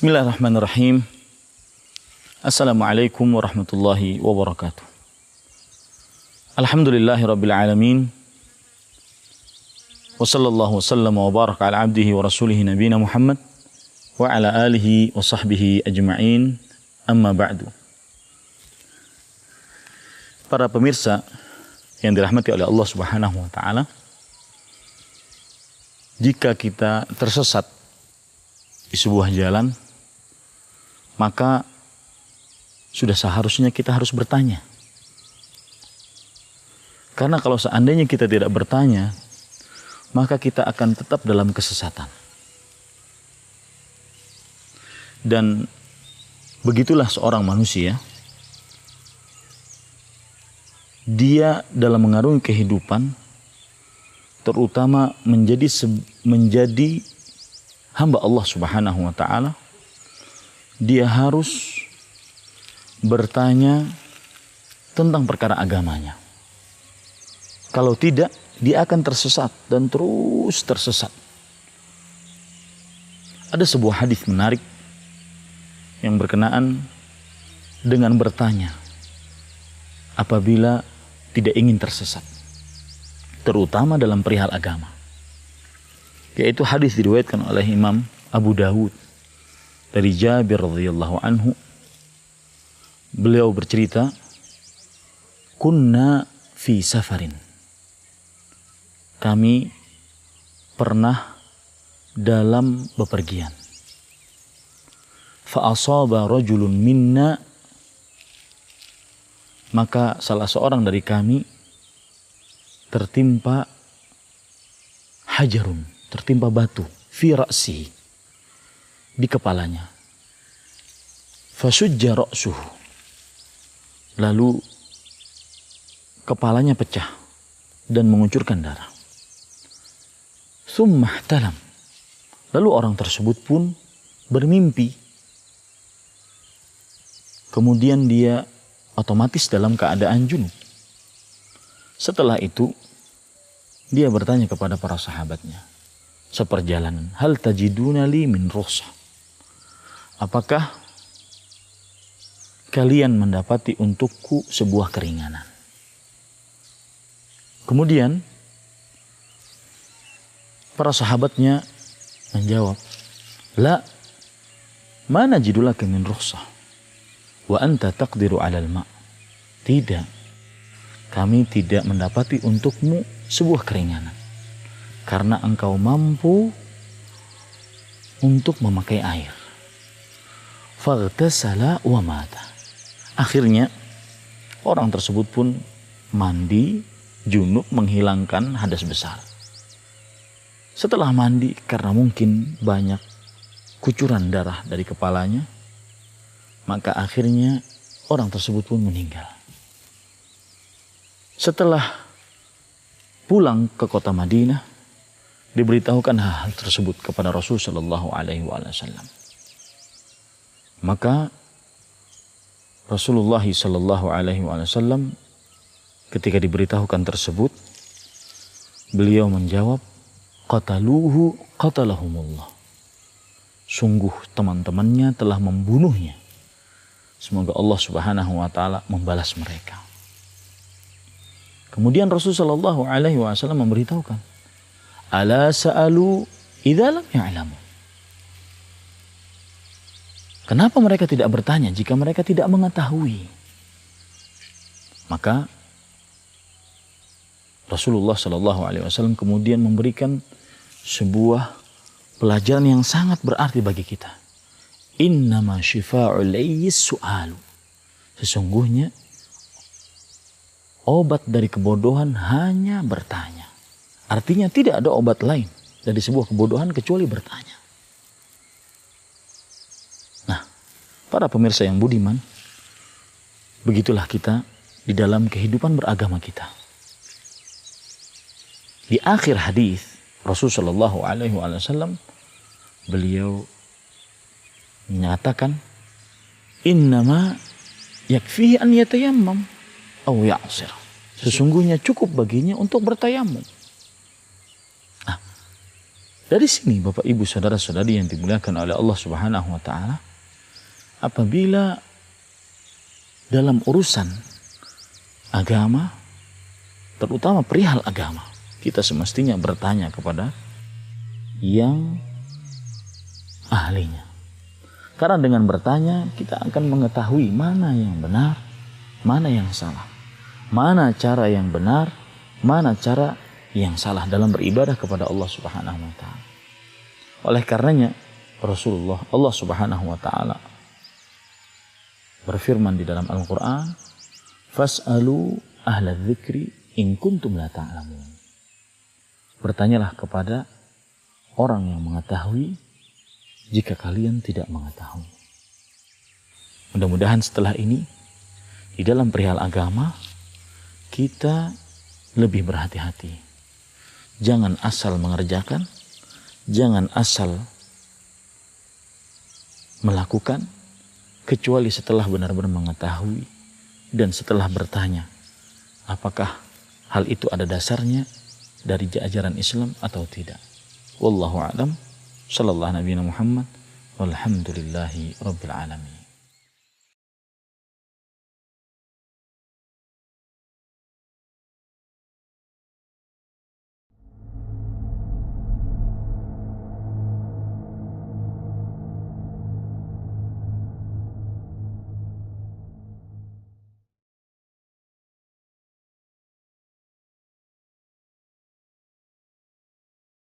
Bismillahirrahmanirrahim. Assalamualaikum warahmatullahi wabarakatuh. Alhamdulillahirabbil alamin. Wa sallallahu wasallam wa baraka ala abdihi wa rasulihi nabiyina Muhammad wa ala alihi wa sahbihi ajma'in. Amma ba'du. Para pemirsa yang dirahmati oleh Allah Subhanahu wa taala, jika kita tersesat di sebuah jalan, maka sudah seharusnya kita harus bertanya. Karena kalau seandainya kita tidak bertanya, maka kita akan tetap dalam kesesatan. Dan begitulah seorang manusia. Dia dalam mengarungi kehidupan, terutama menjadi hamba Allah Subhanahu wa taala, dia harus bertanya tentang perkara agamanya. Kalau tidak, dia akan tersesat dan terus tersesat. Ada sebuah hadis menarik yang berkenaan dengan bertanya apabila tidak ingin tersesat, terutama dalam perihal agama. Yaitu hadis diriwayatkan oleh Imam Abu Dawud dari Jabir radhiyallahu anhu. Beliau bercerita, kunna fi safarin. Kami pernah dalam bepergian. Fa asaba rajulun minna, maka salah seorang dari kami tertimpa hajarun, tertimpa batu, fi ra'si, di kepalanya. Fasujja ra'suhu, lalu kepalanya pecah dan mengucurkan darah. Tsumma ihtalam, lalu orang tersebut pun bermimpi. Kemudian dia otomatis dalam keadaan junub. Setelah itu dia bertanya kepada para sahabatnya seperjalanan, hal tajiduna li min rukhsah, apakah kalian mendapati untukku sebuah keringanan? Kemudian para sahabatnya menjawab, la, ma najidu laka min rukhsah wa anta taqdiru 'alal ma'. Tidak, kami tidak mendapati untukmu sebuah keringanan karena engkau mampu untuk memakai air. Faghtasala wa mata. Akhirnya orang tersebut pun mandi junub, menghilangkan hadas besar. Setelah mandi, karena mungkin banyak kucuran darah dari kepalanya, maka akhirnya orang tersebut pun meninggal. Setelah pulang ke kota Madinah, diberitahukan hal tersebut kepada Rasul sallallahu alaihi wasallam. Maka Rasulullah sallallahu alaihi wasallam ketika diberitahukan tersebut, beliau menjawab, qataluhu qatalahumullah. Sungguh teman-temannya telah membunuhnya. Semoga Allah Subhanahu wa taala membalas mereka. Kemudian Rasul sallallahu alaihi wasallam memberitahukan, ala sa'alu idza lam ya'lamu. Kenapa mereka tidak bertanya jika mereka tidak mengetahui? Maka Rasulullah sallallahu alaihi wasallam kemudian memberikan sebuah pelajaran yang sangat berarti bagi kita. Innama syifa'ul ayyis su'alu. Sesungguhnya obat dari kebodohan hanya bertanya. Artinya tidak ada obat lain dari sebuah kebodohan kecuali bertanya. Nah, para pemirsa yang budiman, begitulah kita di dalam kehidupan beragama kita. Di akhir hadis Rasul sallallahu alaihi wasallam, beliau menyatakan, innama yakfihi an yatayammam aw ya'sir. Sesungguhnya cukup baginya untuk bertayamum. Nah, Dari sini Bapak Ibu saudara-saudari yang dimuliakan oleh Allah Subhanahu wa taala, apabila dalam urusan agama, terutama perihal agama, kita semestinya bertanya kepada yang ahlinya. Karena dengan bertanya kita akan mengetahui mana yang benar, mana yang salah, mana cara yang benar, mana cara yang salah dalam beribadah kepada Allah Subhanahu wa taala. Oleh karenanya Rasulullah, Allah Subhanahu wa taala berfirman di dalam Al-Qur'an, "Fas'alu ahla dzikri in kuntum la ta'lamun." Bertanyalah kepada orang yang mengetahui jika kalian tidak mengetahui. Mudah-mudahan setelah ini di dalam perihal agama kita lebih berhati-hati. Jangan asal mengerjakan, jangan asal melakukan kecuali setelah benar-benar mengetahui dan setelah bertanya apakah hal itu ada dasarnya dari ajaran Islam atau tidak. Wallahu a'lam. Sallallahu Nabi Muhammad walhamdulillahi rabbil alamin.